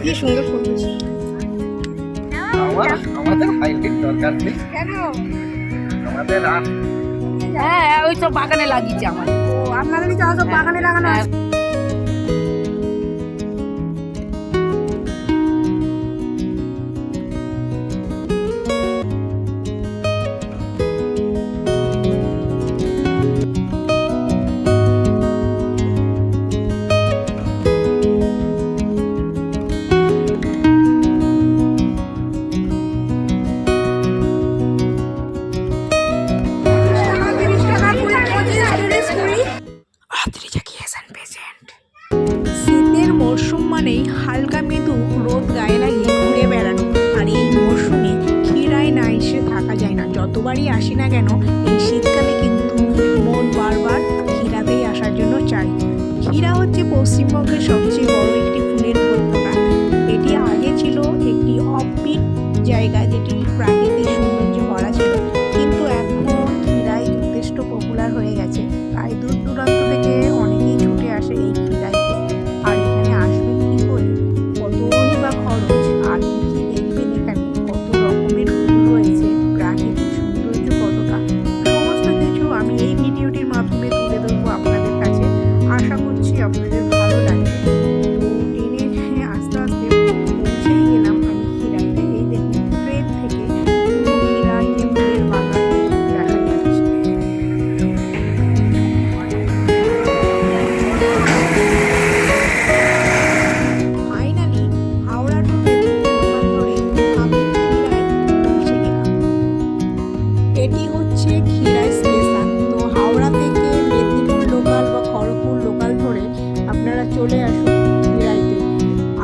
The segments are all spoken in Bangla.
কি সুন্দর সুন্দর। হ্যাঁ ওই তো বাগানে লাগিয়েছে আমার। ও আপনাদেরই চাষ বাগানে লাগানো আছে। শীতের মরশুম মানেই হালকা মৃদু রোদ গায়ে লাগিয়ে ঘুরে বেড়ানো, আর এই মরশুমে ক্ষীরায় না এসে থাকা যায় না। যতবারই আসি না কেন এই শীতকালে কিন্তু মন বারবার ক্ষীরাতেই আসার জন্য চাই। ক্ষীরা হচ্ছে পশ্চিমবঙ্গের সবচেয়ে বড় একটি ফুলের উপত্যকা। এটি আগে ছিল একটি অফবিট জায়গা যেটি প্রাকৃতিক সৌন্দর্য ভরা ছিল, কিন্তু এখন ক্ষীরাই যথেষ্ট পপুলার হয়ে গেছে। তাই দূর দূরান্ত থেকে অনেকেই ছুটে আসে এই ক্ষীরাইতে। আর এখানে আসবেন কি করে, কতই বা খরচ, আর কি কি দেখবেন এখানে, কত রকমের ফুল রয়েছে, প্রাকৃতিক সৌন্দর্য কতটা, সমস্ত কিছু আমি এই ভিডিওটির মাধ্যমে তুলে ধরবো আপনাদের কাছে। আশা করছি আপনাদের ভালো লাগবে। তো ট্রেনে আস্তে আস্তে পৌঁছেই গেলাম আমি ক্ষীরাইতে। এই দেখুন ট্রেন থেকে পুরো ক্ষীরাই ফুলের বাগান দেখা যাচ্ছে। ফাইনালি হাওড়া টু মেদিনীপুর ধরে আমি ক্ষীরায় পৌঁছে গেলাম। এটি হচ্ছে ক্ষীরাই স্টেশন। তো হাওড়া থেকে মেদিনীপুর লোকাল বা খড়গপুর লোকাল ধরে আপনারা চলে আসুন ক্ষীরাইতে।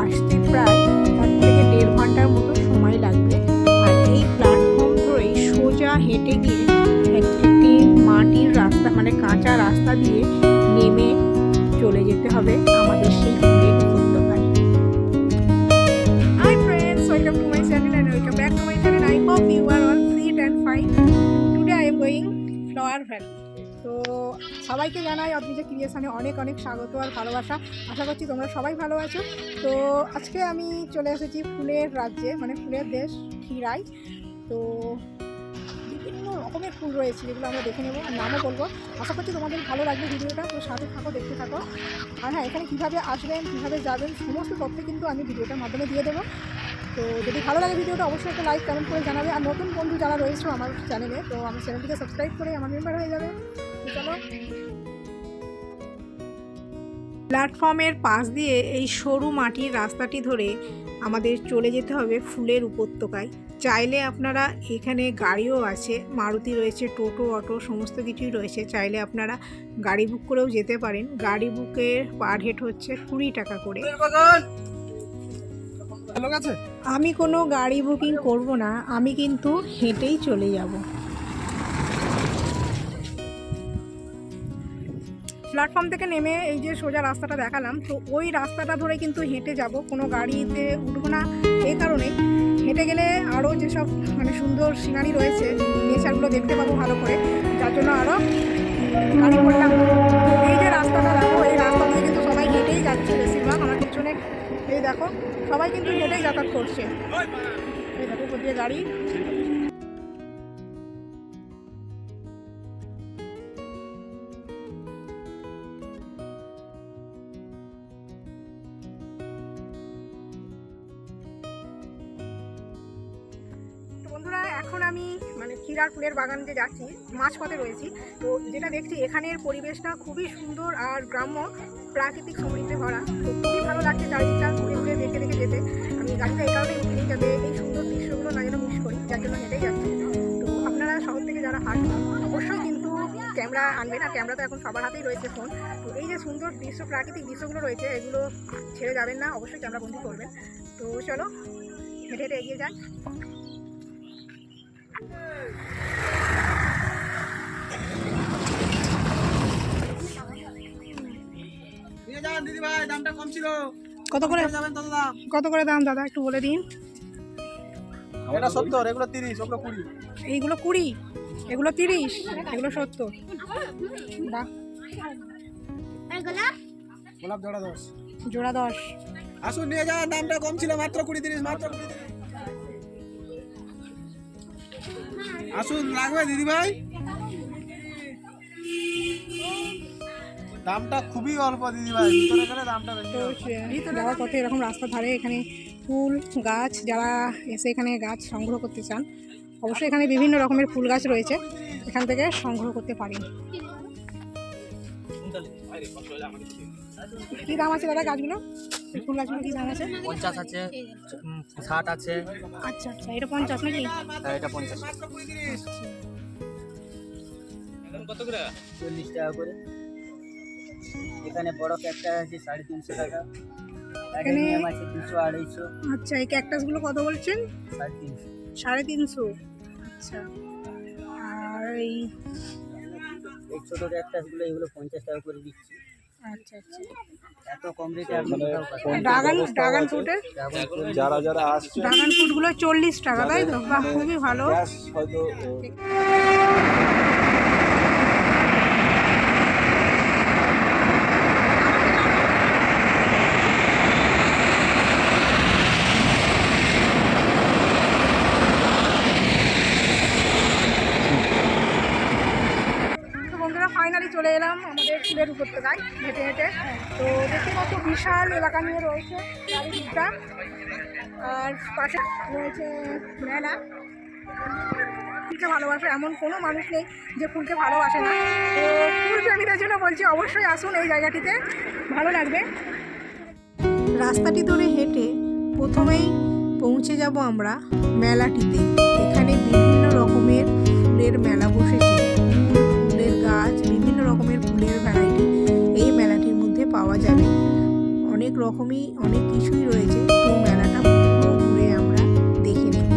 আসতে প্রায় 1 থেকে 1.5 ঘন্টার মতো সময় লাগবে। আর এই প্ল্যাটফর্ম ধরেই সোজা হেঁটে গিয়ে একটি মাটির রাস্তা মানে কাঁচা রাস্তা দিয়ে নেমে চলে যেতে হবে আমাদের সেই ফুলের উপত্যকায়। Hi friends, welcome to my channel and welcome back to my channel. I hope you are all fit and fine. Today I am going Flower Valley. তো সবাইকে জানাই অদ্রিজা ক্রিয়েশনে অনেক অনেক স্বাগত আর ভালোবাসা। আশা করছি তোমরা সবাই ভালো আছো। তো আজকে আমি চলে এসেছি ফুলের রাজ্যে, মানে ফুলের দেশ ক্ষীরাই। তো বিভিন্ন রকমের ফুল রয়েছে যেগুলো আমরা দেখে নেবো আর নামও বলবো। আশা করছি তোমাদের ভালো লাগবে ভিডিওটা। তো সাথে থাকো, দেখতে থাকো। আর হ্যাঁ, এখানে কীভাবে আসবেন, কীভাবে যাবেন, সমস্ত তথ্য কিন্তু আমি ভিডিওটার মাধ্যমে দিয়ে দেবো। তো যদি ভালো লাগে ভিডিওটা অবশ্যই একটা লাইক কমেন্ট করে জানাবে। আর নতুন বন্ধু যারা রয়েছে আমার চ্যানেলে, তো আমার চ্যানেলটিকে সাবস্ক্রাইব করে আমার মেম্বার হয়ে যাবে। তো চলো, প্ল্যাটফর্মের পাশ দিয়ে এই সরু মাটির রাস্তাটি ধরে আমাদের চলে যেতে হবে ফুলের উপত্যকায়। চাইলে আপনারা এখানে গাড়িও আছে, মারুতি রয়েছে, টোটো, অটো সমস্ত কিছুই রয়েছে। চাইলে আপনারা গাড়ি বুক করেও যেতে পারেন। গাড়ি বুকের পার হেড হচ্ছে 20 টাকা করে। আমি কোনো গাড়ি বুকিং করব না, আমি কিন্তু হেঁটেই চলে যাব। প্ল্যাটফর্ম থেকে নেমে এই যে সোজা রাস্তাটা দেখালাম, তো ওই রাস্তাটা ধরে কিন্তু হেঁটে যাব, কোনো গাড়িতে উঠবো না। এই কারণেই হেঁটে গেলে আরও যেসব মানে সুন্দর সিনারি রয়েছে, নেচারগুলো দেখতে পাবো ভালো করে, যার জন্য আরও গাড়ি করলাম। এই যে রাস্তাটা দেখো, এই রাস্তা দিয়ে কিন্তু সবাই হেঁটেই যাচ্ছে বেশিরভাগ। আমার পিছনে এই দেখো, সবাই কিন্তু হেঁটেই যাতায়াত করছে। এই দেখো উপর দিয়ে গাড়ি। বন্ধুরা, এখন আমি মানে ক্ষীরার ফুলের বাগান যে যাচ্ছি, মাঝপথে রয়েছি। তো যেটা দেখছি এখানের পরিবেশটা খুবই সুন্দর আর গ্রাম্য প্রাকৃতিক সমৃদ্ধে ভরা। তো খুবই ভালো লাগছে চারিদিকটা ঘুরে ঘুরে দেখে দেখে যেতে। আমি গাড়িটা এই কারণেই উঠিনি যাতে এই সুন্দর দৃশ্যগুলো না যেন মিস করি, যার জন্য হেঁটেই যাচ্ছি। তো আপনারা শহর থেকে যারা হাঁটবেন অবশ্যই কিন্তু ক্যামেরা আনবেন। আর ক্যামেরা তো এখন সবার হাতেই রয়েছে, ফোন। তো এই যে সুন্দর দৃশ্য, প্রাকৃতিক দৃশ্যগুলো রয়েছে, এগুলো ছেড়ে যাবেন না, অবশ্যই ক্যামেরা বন্দি করবেন। তো চলো হেঁটে হেঁটে এগিয়ে যাই। কত করে দাম দাদা, একটু বলে দিন। এটা 70, এগুলো 30, ওগুলো 20। এইগুলো 20, এগুলো 30, এগুলো 70। বাহ, গোলাপ জোড়া 10। জোড়া 10। আসুন নিয়ে যান, দামটা কম ছিল, মাত্র 20-30, মাত্র 20-30। আসুন, লাগবে দিদি ভাই, দামটা খুবই অল্প দিদি ভাই, ভিতরে গেলে দামটা বেশি তো হবে। যাওয়ার পথে এরকম রাস্তার ধারে এখানে ফুল গাছ, যারা এসে এখানে গাছ সংগ্রহ করতে চান অবশ্যই এখানে বিভিন্ন রকমের ফুল গাছ রয়েছে, এখান থেকে সংগ্রহ করতে পারেন। কী দাম আছে দাদা গাছগুলো, ফুল গাছগুলো কী দাম আছে? 50 আছে, 60 আছে। আচ্ছা আচ্ছা, এটা 50 নাকি? এটা 50। মাত্র 35। কত করে? 40 টাকা করে। এখানে বড় ক্যাকটাস আছে 350 টাকা। এখানে অ্যাডেনিয়াম আছে 200-250। আচ্ছা, এই ক্যাকটাসগুলো কত বলছেন? 350। 350। আচ্ছা, আর এই এই ছোট ক্যাকটাসগুলো এগুলো 50 টাকা করে দিচ্ছি। আচ্ছা আচ্ছা, এত কম রেটে আপনি কোথাও পাবেন না। ড্রাগন ফ্রুটের যারা যারা আসছে ড্রাগন ফ্রুটগুলো 40 টাকা, তাই তো? বাহ, খুবই ভালো। গ্যাস হয়তো তো বন্ধুরা, ফাইনালি চলে এলাম আমাদের ফুলের উপত্যকায় হেঁটে হেঁটে। তো দেখতে পাচ্ছ বিশাল এলাকা নিয়ে রয়েছে চারিদিকটা, আর পাশে রয়েছে মেলা। ফুলকে ভালোবাসে এমন কোনো মানুষ নেই যে ফুলকে ভালোবাসে না। তো ফুল প্রেমীদের জন্য বলছি অবশ্যই আসুন এই জায়গাটিতে, ভালো লাগবে। রাস্তাটি ধরে হেঁটে প্রথমেই পৌঁছে যাব আমরা মেলাটিতে। এখানে বিভিন্ন রকমের ফুলের মেলা বসেছে, ফুলের গাছ, বিভিন্ন রকমের ফুলের ভ্যারাইটি এই মেলাটির মধ্যে পাওয়া যাবে। অনেক রকমই অনেক কিছুই রয়েছে, তো মেলাটা পুরো ঘুরে আমরা দেখে নেব।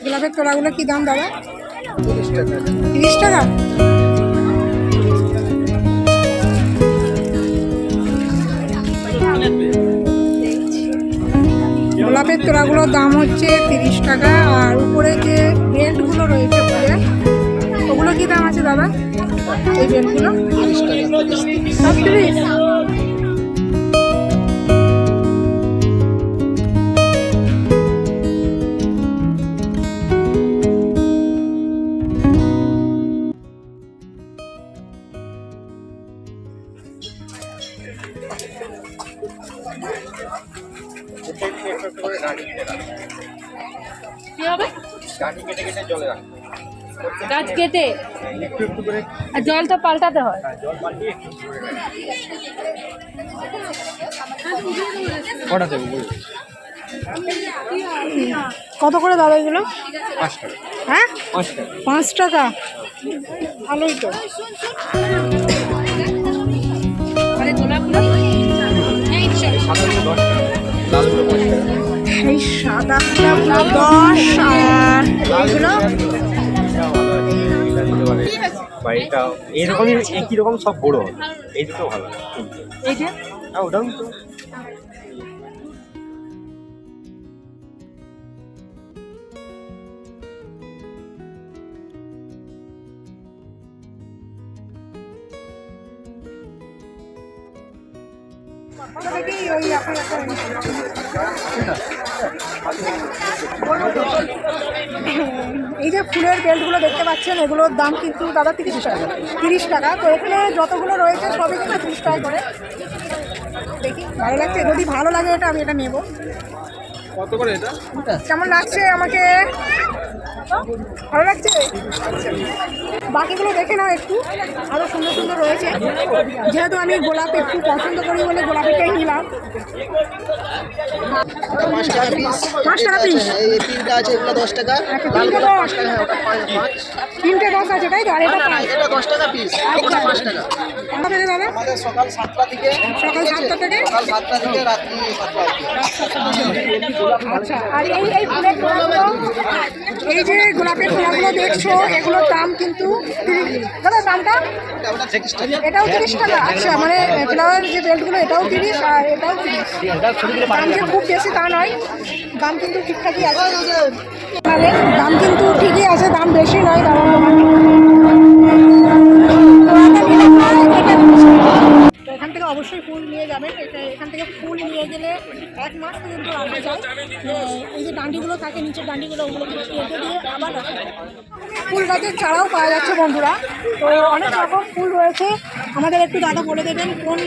গোলাপের তোড়াগুলো কি দাম দাদা? 30 টাকা। 30 টাকা। গোলাপের তোড়াগুলোর দাম হচ্ছে 30 টাকা, আর উপরে যে বেল্টগুলো রয়েছে ফুলের, ওগুলো কি দাম আছে দাদা? এই বেল্টগুলো 30 টাকা। সব 30? কি হবে? গাড়ি কেটে কেটে জলে রাখ। গাছ কেটে একটু একটু করে আর জল তো পাল্টাতে হয়। জল পাল্টিয়ে একটু করে রাখ। কটা দেবো বলি? কত করে দাদা এগুলো? 5 টাকা। হ্যাঁ, 5 টাকা। 5 টাকা। ভালোই তো। মানে গোলাপগুলো সাদাগুলো 10 টাকা, লালগুলো 5 টাকা। এই সাদাটা 10, আর এইগুলো বা এটা এরকমই একই রকম সব বড় হবে, এই দুটো ভালো। এইটা হ্যাঁ ওটাও তো দেখি ওই আপনি এই যে ফুলের বেল্টগুলো দেখতে পাচ্ছেন, এগুলোর দাম কিন্তু দাদা 30 টাকা। 30 টাকা। তো এখানে যতগুলো রয়েছে সবই কিন্তু 30 টাকা করে। দেখি ভালো লাগছে, যদি ভালো লাগে এটা আমি এটা নেব। কত করে এটা? কেমন লাগছে আমাকে? ভালো লাগছে? বাকিগুলো দেখে নাও একটু, আরো সুন্দর সুন্দর রয়েছে। যেহেতু আমি গোলাপ একটু পছন্দ করি বলে গোলাপিটাই নিলাম। 5 টাকা পিস। 5 টাকা পিস। এই তিনটা আছে, এগুলো 10 টাকা। আচ্ছা, লাল তিনটে গোলাপ 5 দশ। টাকা, হ্যাঁ ওটা 5। তিনটে 10 আছে তাই তো? আর এটা না না, এটা 10 টাকা পিস, ওটা 5 টাকা। কটা থেকে দাদা? আমাদের সকাল 7টা থেকে, সকাল 7টা থেকে? সকাল 7টা থেকে রাত্রি 7টা অবধি। আচ্ছা, আর এই ফুলের তোড়াগুলো, এই যে গোলাপের তোড়াগুলো দেখছো, এগুলোর দাম কিন্তু দাদা দামটা ওটা 30 টাকা। এটাও 30 টাকা। আচ্ছা, মানে ফ্লাওয়ার যে বেল্টগুলো এটাও 30 আর এটাও 30। দাম যে খুব বেশি তা নয়, দাম কিন্তু ঠিকঠাকই আছে। দাম কিন্তু ঠিকই আছে, দাম বেশি নয়। তো এখান থেকে অবশ্যই ফুল নিয়ে যাবেন। এখান থেকে ফুল নিয়ে গেলে 1 মাস পর্যন্ত রাখা যায়। এই যে ডান্ডিগুলো থাকে, নিচের ডান্ডিগুলো, ওগুলোকে কেটে দিয়ে আবার রাখা যায়। ফুল গাছের চারাও পাওয়া যাচ্ছে বন্ধুরা। তো অনেক রকম ফুল রয়েছে। আমাদের একটু দাদা বলে দেবেন কোন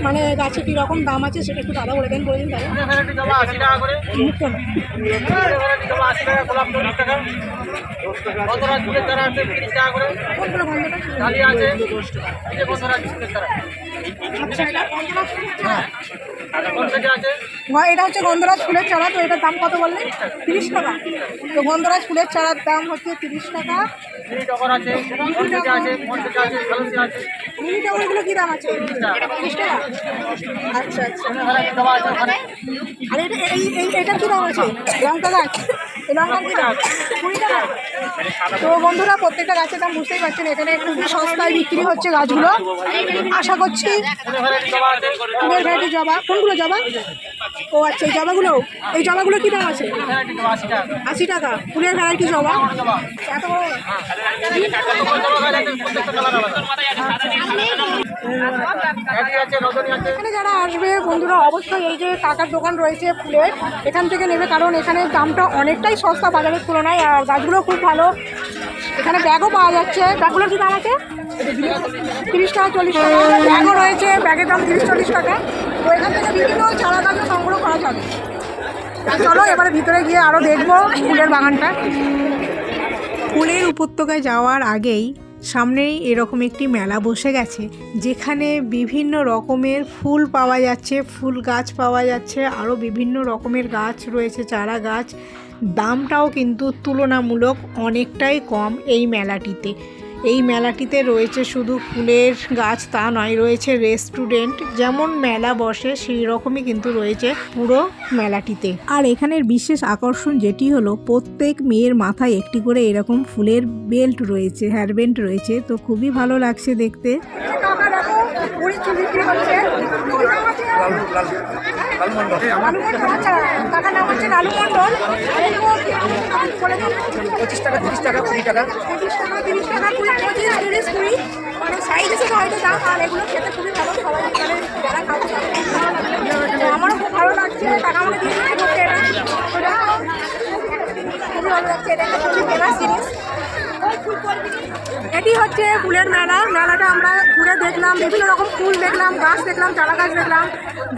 মানে গাছে কীরকম দাম আছে, সেটা একটু দাদা বলে দিন তাই। ভ্যারাইটি জবা 80 টাকা করে। মুক্ত না। ভ্যারাইটি জবা 80 টাকা, গোলাপ 40 টাকা। গন্ধরাজ ফুলের চারা আছে 30 টাকা করে। কোনগুলো গন্ধটা? ডালিয়া আছে, এই যে গন্ধরাজ ফুলের চারা। আচ্ছা, এটা গন্ধরাজ ফুলের চারা। গন্ধরাজ আছে। এটা হচ্ছে গন্ধরাজ ফুলের চারা। তো এটার দাম কত বললেন? 30 টাকা। তো গন্ধরাজ ফুলের চারার দাম হচ্ছে 30 টাকা। মিনি টগর আছে, মনসেজা আছে, মনসেজা আছে, ঝালসি আছে। মিনি টগরগুলো কী দাম আছে? 30 টাকা। আচ্ছা আচ্ছা। ভ্যারাইটি জবা আছে ওখানে। আর এটা কী দাম আছে? লঙ্কা গাছ, এই লঙ্কার কী দাম? 20 টাকা। তো বন্ধুরা, প্রত্যেকটা গাছের দাম বুঝতেই পারছেন। এখানে খুবই সস্তায় বিক্রি হচ্ছে গাছগুলো। আশা করছি ভ্যারাইটি জবা আছে। ফুলের ভ্যারাইটি জবা। কোনগুলো জবা? ও আচ্ছা, এই জবাগুলো কী দাম আছে? ভ্যারাইটি জবা 80 টাকা। 80 টাকা। ফুলের ভ্যারাইটি জবা এত বড়। ভ্যারাইটি আছে, রজনী আছে। এখানে যারা আসবে বন্ধুরা, অবশ্যই এই যে কাকার দোকান রয়েছে ফুলের, এখান থেকে নেবে। কারণ এখানে দামটা অনেকটাই সস্তা বাজারের তুলনায়, আর গাছগুলো খুব ভালো। এখানে ব্যাগও পাওয়া যাচ্ছে। ব্যাগগুলোর কী দাম আছে? 30 টাকা, 40 টাকা। ব্যাগও রয়েছে, ব্যাগের দাম 30-40 টাকা। তো এখান থেকে বিভিন্ন চারা গাছও সংগ্রহ করা যাবে। চলো এবারে ভিতরে গিয়ে আরও দেখবো ফুলের বাগানটা। ফুলের উপত্যকায় যাওয়ার আগেই সামনেই এরকম একটি মেলা বসে গেছে, যেখানে বিভিন্ন রকমের ফুল পাওয়া যাচ্ছে, ফুল গাছ পাওয়া যাচ্ছে, আরও বিভিন্ন রকমের গাছ রয়েছে, চারা গাছ। দামটাও কিন্তু তুলনামূলক অনেকটাই কম এই মেলাটিতে। এই মেলাটিতে রয়েছে শুধু ফুলের গাছ তা নয়, রয়েছে রেস্টুরেন্ট। যেমন মেলা বসে সেই রকমই কিন্তু রয়েছে পুরো মেলাটিতে। আর এখানের বিশেষ আকর্ষণ যেটি হলো, প্রত্যেক মেয়ের মাথায় একটি করে এরকম ফুলের বেল্ট রয়েছে, হেয়ার বেল্ট রয়েছে। তো খুবই ভালো লাগছে দেখতে। টাকা নাম হচ্ছে লালু মন্ডল। 25 টাকা, 30 টাকা, 20 টাকা। 30 টাকা, 30 টাকা, 20, 25, 30, 20। মানে সাইজ হিসেবে হয়তো দাম। আর এগুলো খেতে খুবই ভালো। সবাই এখানে যারা খাচ্ছে তো আমারও খুব ভালো লাগছে। টাকা আমাকে দিয়ে দিচ্ছে করতে এটা। খুবই ভালো লাগছে। এটা একটা খুবই ফেমাস জিনিস। এটি হচ্ছে ফুলের মেলা। মেলাটা আমরা ঘুরে দেখলাম, বিভিন্ন রকম ফুল দেখলাম, গাছ দেখলাম, চারা গাছ দেখলাম,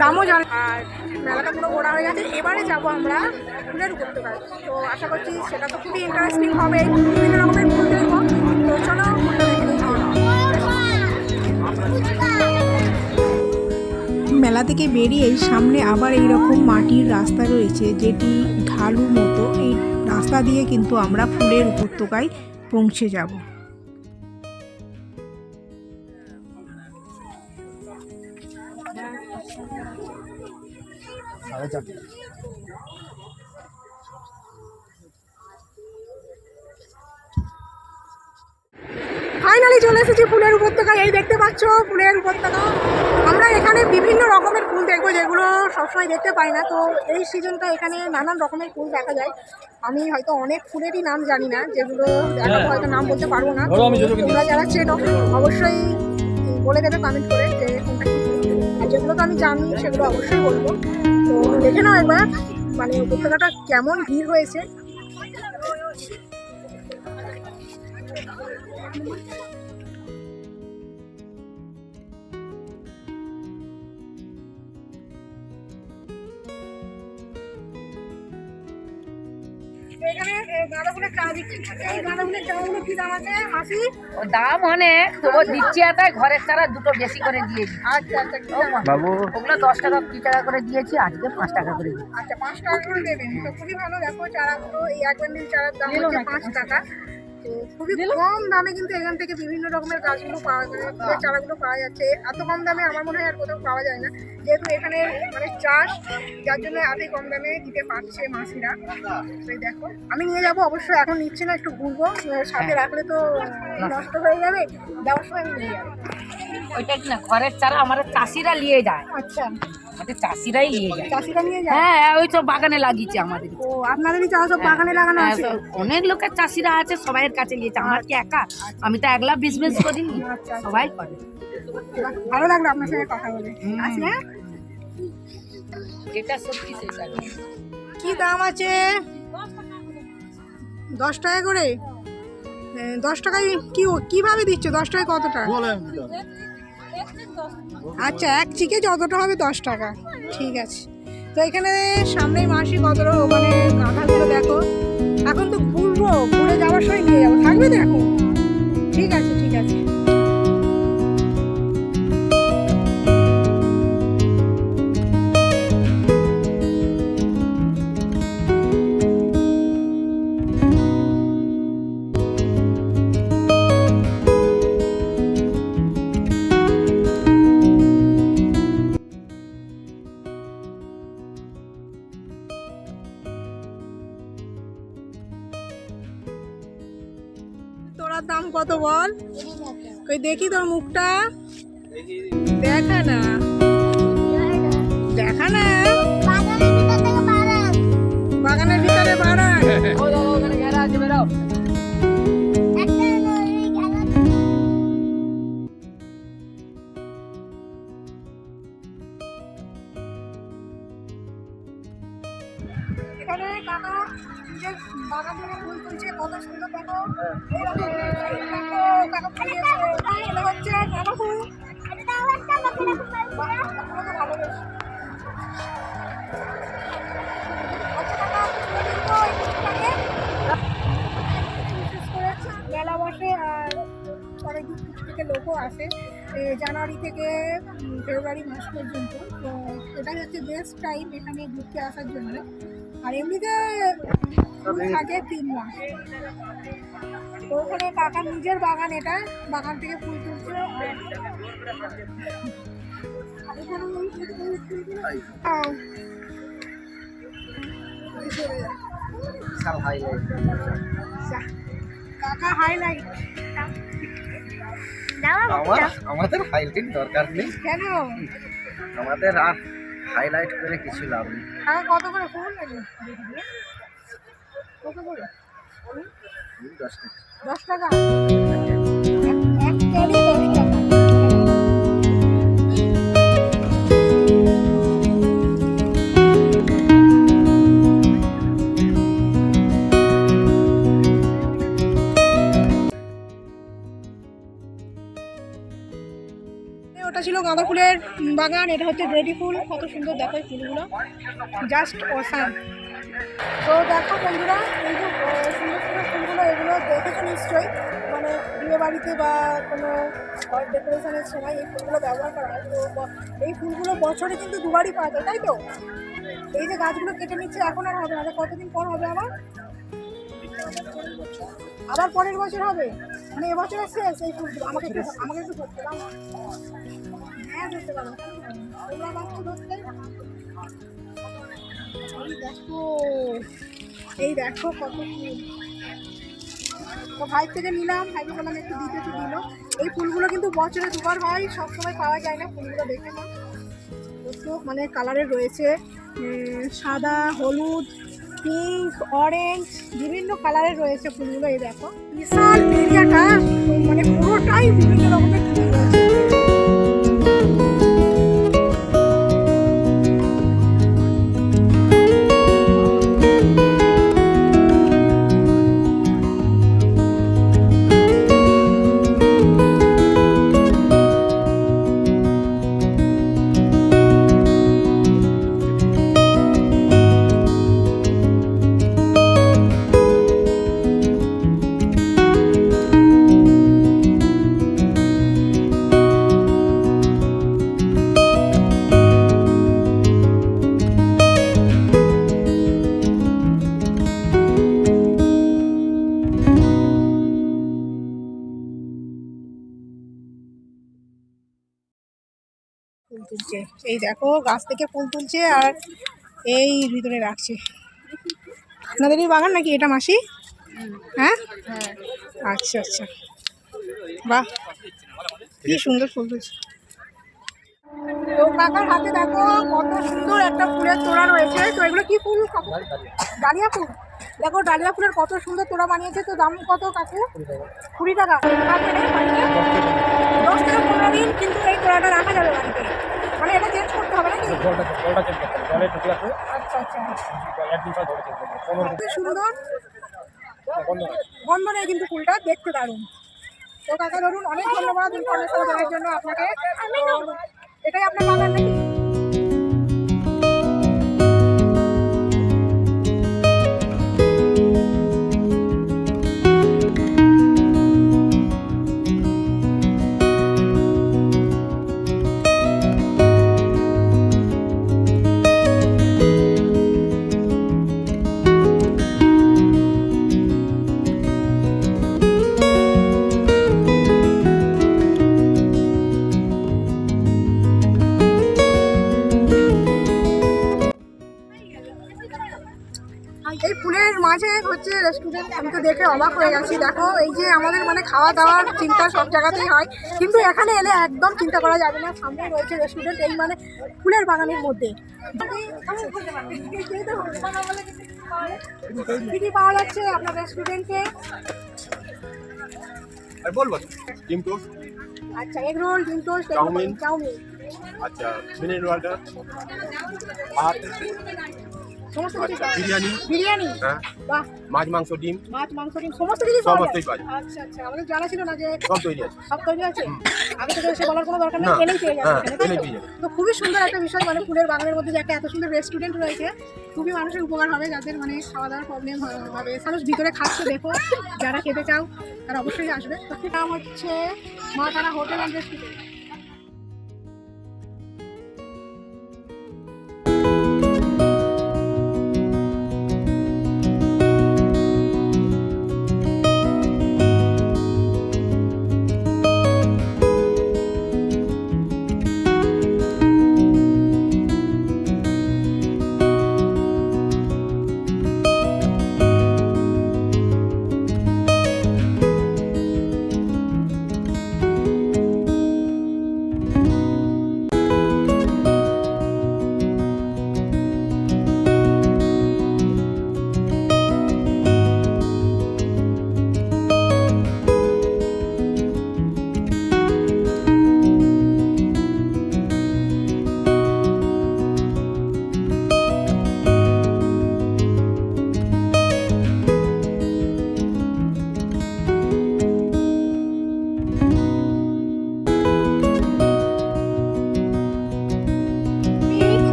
দামও জানলাম। আর মেলাটা পুরো ঘোরা হয়ে গেছে। এবারে যাবো আমরা ফুলের উপত্যকায়। তো আশা করছি সেটা তো খুবই ইন্টারেস্টিং হবে। বিভিন্ন রকমের ফুল দেখবো। তো চলো ফুলটা দেখে নিই। মেলা থেকে বেরিয়েই সামনে আবার এইরকম মাটির রাস্তা রয়েছে, যেটি ঢালু মতো। এই রাস্তা দিয়ে কিন্তু আমরা ফুলের উপত্যকায় পৌঁছে যাব। ফাইনালি চলে এসেছি ফুলের উপত্যকায়। এই দেখতে পাচ্ছ ফুলের উপত্যকা। আমরা এখানে বিভিন্ন রকমের ফুল দেখবো, যেগুলো সবসময় দেখতে পাই না। তো এই সিজনটা এখানে নানান রকমের ফুল দেখা যায়। আমি হয়তো অনেক ফুলেরই নাম জানি না, যেগুলো দেখাবো হয়তো নাম বলতে পারবো না। তোমরা যারা চেনো অবশ্যই বলে দেবে কমেন্ট করে যে কোনটা কি ফুল। আর যেগুলো তো আমি জানি সেগুলো অবশ্যই বলবো। তো দেখে নাও একবার মানে উপত্যকাটা কেমন ভিড় হয়েছে। এখানে গাঁদা ফুলের চারা দিচ্ছি। এই গাঁদা ফুলের চারাগুলো কি দাম আছে মাসি? ও দাম অনেক, তবু দিচ্ছি এটাই, ঘরের চারা দুটো বেশি করে দিয়েছি। আচ্ছা আচ্ছা, কি দাম? বাবু ওগুলো 10 টাকা 20 টাকা করে দিয়েছি, আজকে 5 টাকা করে দিয়েছি। আচ্ছা, 5 টাকা করে দেবেন তো খুবই ভালো। দেখো চারাগুলো, এই এক বান্ডিল চারার দাম হচ্ছে 5 টাকা। তো খুবই কম দামে কিন্তু এখান থেকে বিভিন্ন রকমের গাছগুলো পাওয়া যায়, ফুলের চারাগুলো পাওয়া যাচ্ছে। এত কম দামে আমার মনে হয় আর কোথাও পাওয়া যায় না, যেহেতু এখানে মানে চাষ, যার জন্য এতই কম দামে দিতে পারছে মাসিরা। তো এই দেখো, আমি নিয়ে যাবো অবশ্যই, এখন নিচ্ছে না, একটু ঘুরবো, সাথে রাখলে তো নষ্ট হয়ে যাবে, যাওয়ার সময় আমি নিয়ে যাবো। ওইটা কি না, ঘরের চারা আমাদের চাষিরা নিয়ে যায়, আচ্ছা, আমাদের চাষিরাই নিয়ে যায়। চাষিরা নিয়ে যায়? হ্যাঁ, ওই সব বাগানে লাগিয়েছে আমাদের। ও, আপনাদেরই চারা সব বাগানে লাগানো হ্যাঁ, আছে? সব অনেক লোকের চাষিরা আছে, সবাইয়ের কাছে নিয়েছে। আমার কি একা? আমি তো একলা বিজনেস করিনি, আচ্ছা, সবাই করে। ভালো লাগলো আপনার সঙ্গে কথা বলে। আসি, হ্যাঁ? যেটা সত্যি সেটা। কি দাম আছে? 10 টাকা করে? 10 টাকায় কিভাবে দিচ্ছ? 10 টাকায় কতটা? আচ্ছা, এক চিকে যতটা হবে 10 টাকা, ঠিক আছে। তো এখানে সামনেই মাসি কত মানে গাঁদাগুলো দেখো, এখন তো ঘুরবো, ঘুরে যাওয়ার সময় নিয়ে যাবো, থাকবে তো এখন? ঠিক আছে ঠিক আছে। তোরার দাম কত বল? কই দেখি তোর মুখটা, দেখা না, দেখা না। বাগানের ভিতরে বাড়ান। এখানে কাকা নিজের বাগান থেকে ফুল তুলছে, কত সুন্দর দেখো। এই দেখো, দেখো, কাকা ফুল দিয়েছে। এটা হচ্ছে গাঁদা ফুল। বাহ, গাঁদাফুলও তো ভালো বেশ। আচ্ছা কাকা, বিশেষ করে মেলা বসে আর অনেক দূর থেকে লোকও আসে, জানুয়ারি থেকে ফেব্রুয়ারি মাস পর্যন্ত। তো এটাই হচ্ছে বেস্ট টাইম এখানে ঘুরতে আসার জন্য। আর এমনিতে ফুল থাকে 3 মাস। তো ওখানে কাকার নিজের বাগান, এটা বাগান থেকে ফুল তুলছে। কাকা হাইলাইট আমাদের হাইলাইট দরকার নেই, কেন? আমাদের আর হাইলাইট করে কিছু লাভ নেই। কাকা কত করে ফুল লাগে? কত করে? 10 টাকা। এক কেজি 10 টাকা। ওটা ছিল গাঁদা ফুলের বাগান, এটা হচ্ছে রেডি ফুল। কত সুন্দর দেখো এই ফুলগুলো, জাস্ট অসাম। তো দেখো বন্ধুরা, এই যে সুন্দর সুন্দর ফুলগুলো, এগুলো দেখেছো নিশ্চয়ই, মানে বিয়ে বাড়িতে বা কোনো ঘর ডেকোরেশনের সময় এই ফুলগুলো ব্যবহার করা হয়। তো এই ফুলগুলো বছরে কিন্তু দুবারই পাওয়া যায়, তাই তো? এই যে গাছগুলো কেটে নিচ্ছে, এখন আর হবে না, কতদিন পর হবে আবার? আবার পরের বছর হবে, মানে এবছরের শেষ এই ফুলগুলো। আমাকে একটু ধরতে দাও। হ্যাঁ, ধরতে পারো। তোমরা বাচ্চা ধরতে। দেখো, এই দেখো কত ফুল। তো ভাই থেকে নিলাম, ভাইকে বললাম একটু দিতে, তো দিল। এই ফুলগুলো কিন্তু বছরে দুবার হয়, সবসময় পাওয়া যায় না। ফুলগুলো দেখে না, তো মানে কালারের রয়েছে, সাদা, হলুদ, পিঙ্ক, অরেঞ্জ, বিভিন্ন কালারের রয়েছে ফুলগুলো। এই দেখো, বিশাল এরিয়াটা, মানে পুরোটাই বিভিন্ন রকমের ফুল রয়েছে। ফুল তুলছে, এই দেখো গাছ থেকে ফুল তুলছে আর এই ভিতরে রাখছে। আপনাদেরই বাগান নাকি এটা মাসি? হ্যাঁ, আচ্ছা আচ্ছা, বাহ কি সুন্দর ফুল তুলছে। তো কাকার হাতে দেখো কত সুন্দর একটা ফুলের তোড়া রয়েছে। তো এগুলো কি ফুল কাকু? ডালিয়া ফুল। দেখো ডালিয়া ফুলের কত সুন্দর তোড়া বানিয়েছে। তো দাম কত কাকু? 20 টাকা। 10 থেকে 15 দিন কিন্তু এই তোড়াটা রাখা যাবে বাড়িতে, মানে এটা চেঞ্জ করতে হবে নাকি? আচ্ছা আচ্ছা, খুব সুন্দর গন্ধ নেই কিন্তু ফুলটা দেখতে দারুণ। তো কাকা ধরুন অনেক ধন্যবাদ ইনফরমেশন দেওয়ার জন্য আপনাকে। তো এটাই আপনার বাগান নাকি? এই ফুলের মাঝে হচ্ছে রেস্টুরেন্ট, আমি তো দেখে অবাক হয়ে গেছি। দেখো এই যে আমাদের মানে খাওয়া দাওয়ার চিন্তা সব জায়গাতেই হয়, কিন্তু এখানে এলে একদম চিন্তা করা যাবে না। সামনে রয়েছে রেস্টুরেন্ট এই মানে ফুলের বাগানের মধ্যে। কি কি পাওয়া যাচ্ছে আপনার রেস্টুরেন্টে? বলবো ডিম টোস্ট, আচ্ছা, এগ রোল, ডিম টোস্ট, চাউমিন। চাউমিন, আচ্ছা মিনারেল ওয়াটার, ভাত, সমস্ত কিছু আচ্ছা বিরিয়ানি, বিরিয়ানি, হ্যাঁ, বাহ, মাছ মাংস ডিম, মাছ মাংস ডিম সমস্ত কিছু পাওয়া সমস্তই যায়? পাওয়া যায়। আচ্ছা আচ্ছা, আমাদের জানা ছিল না যে সব তৈরি আছে। সব তৈরি আছে। আগে থেকে এসে বলার কোনো দরকার নেই, না, এনেই পেয়ে যাবে হ্যাঁ, এখানে, তাই এনেই তো? পেয়ে যাবে। তো খুবই সুন্দর একটা বিষয়, মানে ফুলের বাগানের মধ্যে যে একটা এত সুন্দর রেস্টুরেন্ট রয়েছে, খুবই মানুষের উপকার হবে যাদের মানে খাওয়া দাওয়ার প্রবলেম হবে। মানুষ ভিতরে খাচ্ছে, দেখো যারা খেতে চাও তারা অবশ্যই আসবে। তো নাম হচ্ছে মা তারা হোটেল অ্যান্ড রেস্টুরেন্ট।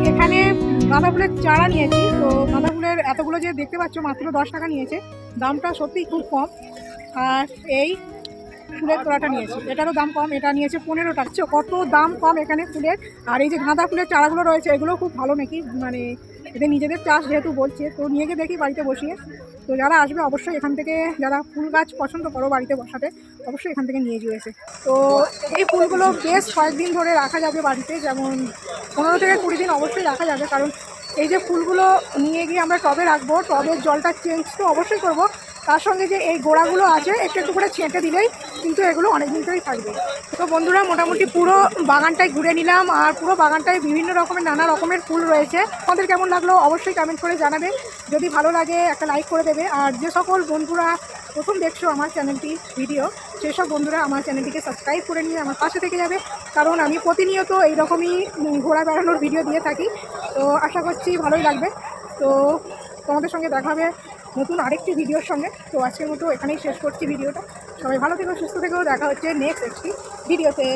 এখানে গাঁদা ফুলের চারা নিয়েছি। তো গাঁদা ফুলের এতগুলো যে দেখতে পাচ্ছ মাত্র 10 টাকা নিয়েছে, দামটা সত্যিই খুব কম। আর এই ফুলের তোড়াটা নিয়েছি, এটারও দাম কম, এটা নিয়েছে 15 টাকা। কত দাম কম এখানে ফুলের। আর এই যে গাঁদা ফুলের চারাগুলো রয়েছে এগুলো খুব ভালো নাকি, মানে এদের নিজেদের চাষ যেহেতু বলছে, তো নিয়ে গিয়ে দেখি বাড়িতে বসিয়ে। তো যারা আসবে অবশ্যই এখান থেকে, যারা ফুল গাছ পছন্দ করো বাড়িতে বসাতে, অবশ্যই এখান থেকে নিয়ে যেয়েছে। তো এই ফুলগুলো বেশ কয়েকদিন ধরে রাখা যাবে বাড়িতে, যেমন 15 থেকে 20 দিন অবশ্যই রাখা যাবে। কারণ এই যে ফুলগুলো নিয়ে গিয়ে আমরা টবে রাখবো, টবের জলটা চেঞ্জ তো অবশ্যই করব, তার সঙ্গে যে এই গোড়াগুলো আছে একটু একটু করে ছেঁটে দিলেই কিন্তু এগুলো অনেক দিন ধরেই থাকবে। তো বন্ধুরা মোটামুটি পুরো বাগানটাই ঘুরে নিলাম, আর পুরো বাগানটায় বিভিন্ন রকমের নানা রকমের ফুল রয়েছে। আমাদের কেমন লাগলো অবশ্যই কমেন্ট করে জানাবে, যদি ভালো লাগে একটা লাইক করে দেবে। আর যে সকল বন্ধুরা প্রথম দেখছো আমার চ্যানেলটি ভিডিও, সেসব বন্ধুরা আমার চ্যানেলটিকে সাবস্ক্রাইব করে নিয়ে আমার পাশে থেকে যাবে, কারণ আমি প্রতিনিয়ত এইরকমই ঘোরা বেড়ানোর ভিডিও দিয়ে থাকি। তো আশা করছি ভালোই লাগবে। তো তোমাদের সঙ্গে দেখা হবে নতুন আরেকটি ভিডিওর সঙ্গে। তো আজকের মতো এখানেই শেষ করছি ভিডিওটা। সবাই ভালো থেকো, সুস্থ থেকো, দেখা হচ্ছে নেক্সট একটি ভিডিওতে।